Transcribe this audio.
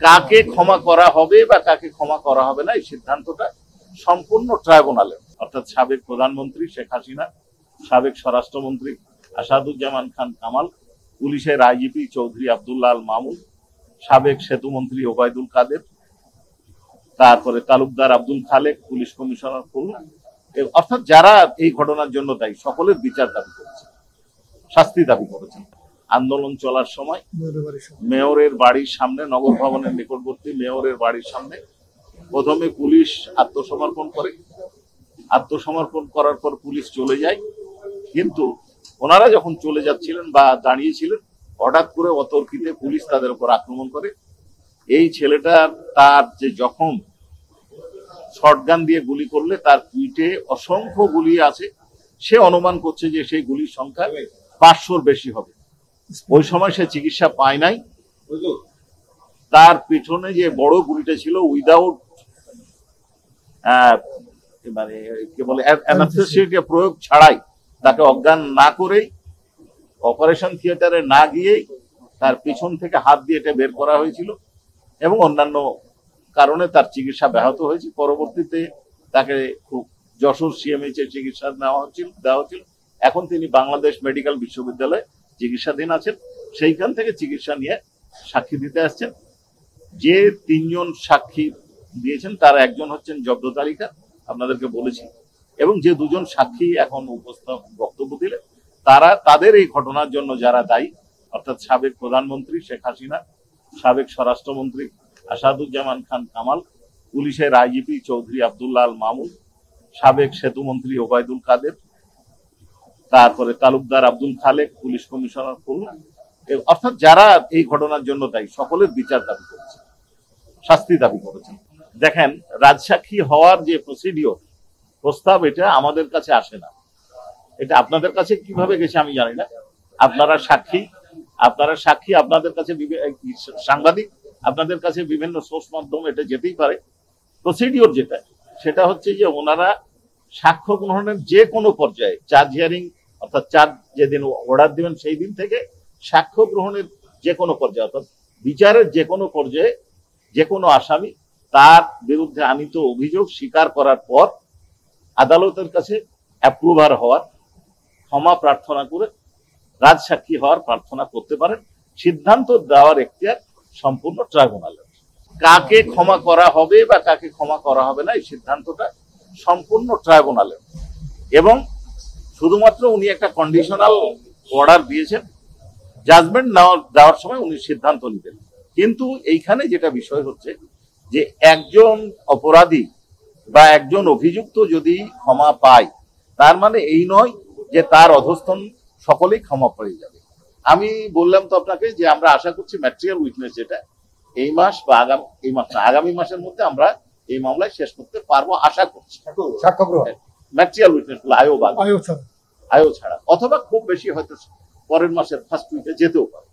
কাকে ক্ষমা করা হবে বা কাকে ক্ষমা করা হবে না এই সিদ্ধান্তটা সম্পূর্ণ ট্রাইব্যুনালের, অর্থাৎ সাবেক প্রধানমন্ত্রী শেখ হাসিনা, সাবেক স্বরাষ্ট্রমন্ত্রী আসাদুজ্জামান খান কামাল, পুলিশের আইজিপি চৌধুরী আব্দুল্লাহ আল মামুন, সাবেক সেতুমন্ত্রী ওবায়দুল কাদের, তারপরে তালুকদার আব্দুল খালেক, পুলিশ কমিশনার খুলনা, অর্থাৎ যারা এই ঘটনার জন্য দায়ী সকলের বিচার দাবি করেছে, শাস্তি দাবি করেছেন। আন্দোলন চলার সময় মেয়রের বাড়ির সামনে, নগর ভবনের নিকটবর্তী মেয়রের বাড়ির সামনে প্রথমে পুলিশ আত্মসমর্পণ করে, আত্মসমর্পণ করার পর পুলিশ চলে যায়। কিন্তু ওনারা যখন চলে যাচ্ছিলেন বা দাঁড়িয়েছিলেন, হঠাৎ করে অতর্কিতে পুলিশ তাদের উপর আক্রমণ করে। এই ছেলেটার তার যে জখম, শটগান দিয়ে গুলি করলে তার পিঠে অসংখ্য গুলি আছে, সে অনুমান করছে যে সেই গুলির সংখ্যা 500-র বেশি হবে। ওই সময় সে চিকিৎসা পায় নাই। তার পিছনে যে বড় গুলিটা ছিল উইদাউট মানে কি বলে অ্যানাস্থেসিয়া প্রয়োগ ছাড়াই, তাকে অজ্ঞান না করেই অপারেশন থিয়েটারে না গিয়েই তার পিছন থেকে হাত দিয়ে এটা বের করা হয়েছিল এবং অন্যান্য কারণে তার চিকিৎসা ব্যাহত হয়েছে। পরবর্তীতে তাকে খুব যশোর সিএমএইচ এর চিকিৎসা দেওয়া হচ্ছিল। এখন তিনি বাংলাদেশ মেডিকেল বিশ্ববিদ্যালয়ে চিকিৎসাধীন আছেন। সেইখান থেকে চিকিৎসা নিয়ে সাক্ষী দিতে আসছেন। যে 3 জন সাক্ষী দিয়েছেন তার একজন হচ্ছেন জব্দ তালিকা, আপনাদেরকে বলেছি, এবং যে 2 জন সাক্ষী এখন বক্তব্য দিলে তাদের এই ঘটনার জন্য যারা দায়ী, অর্থাৎ সাবেক প্রধানমন্ত্রী শেখ হাসিনা, সাবেক স্বরাষ্ট্রমন্ত্রী আসাদুজ্জামান খান কামাল, পুলিশের আইজিপি চৌধুরী আব্দুল্লাহ আল মামুন, সাবেক সেতুমন্ত্রী ওবায়দুল কাদের, তারপরে তালুকদার আব্দুল খালেক, পুলিশ কমিশনার খুলনা, অর্থাৎ যারা এই ঘটনার জন্য দায়ী সকলের বিচার দাবি করেছে, শাস্তি দাবি করেছেন। দেখেন, রাজসাক্ষী হওয়ার যে প্রসিডিওর প্রস্তাব, এটা আমাদের কাছে আসে না। এটা আপনাদের কাছে কিভাবে গেছে আমি জানি না। আপনারা সাক্ষী, আপনাদের কাছে সাংবাদিক, আপনাদের কাছে বিভিন্ন সোর্স মাধ্যম এটা যেতেই পারে। প্রসিডিওর যেটা, সেটা হচ্ছে যে ওনারা সাক্ষ্য গ্রহণের যে কোনো পর্যায়ে, চার্জ হিয়ারিং অর্থাৎ চার্জ যেদিন অর্ডার দিবেন সেই দিন থেকে সাক্ষ্য গ্রহণের যে কোনো পর্যায়ে, অর্থাৎ বিচারের যে কোনো পর্যায়ে যে কোনো আসামি তার বিরুদ্ধে আনিত অভিযোগ স্বীকার করার পর আদালতের কাছে অ্যাপ্রুভার হওয়ার, ক্ষমা প্রার্থনা করে রাজসাক্ষী হওয়ার প্রার্থনা করতে পারেন। সিদ্ধান্ত দেওয়ার এখতিয়ার সম্পূর্ণ ট্রাইব্যুনালের। কাকে ক্ষমা করা হবে বা কাকে ক্ষমা করা হবে না এই সিদ্ধান্তটা সম্পূর্ণ ট্রাইব্যুনালের, এবং শুধুমাত্র উনি একটা কন্ডিশনাল অর্ডার দিয়েছেন, জাজমেন্ট দেওয়ার সময় উনি সিদ্ধান্ত নিতেন। কিন্তু এইখানে যেটা বিষয় হচ্ছে যে একজন অপরাধী বা একজন অভিযুক্ত যদি ক্ষমা পায়, তার মানে এই নয় যে তার অধস্তন সকলেই ক্ষমা পেয়ে যাবে। আমি বললাম তো আপনাকে যে আমরা আশা করছি ম্যাটেরিয়াল উইটনেস, যেটা এই মাস বা আগামী মাসের মধ্যে আমরা এই মামলায় শেষ করতে পারবো আশা করছি। ম্যাটেরিয়াল উইটনেস আয়ো ছাড়া, অথবা খুব বেশি হয়তো পরের মাসের ফার্স্ট উইকে যেতেও পারে।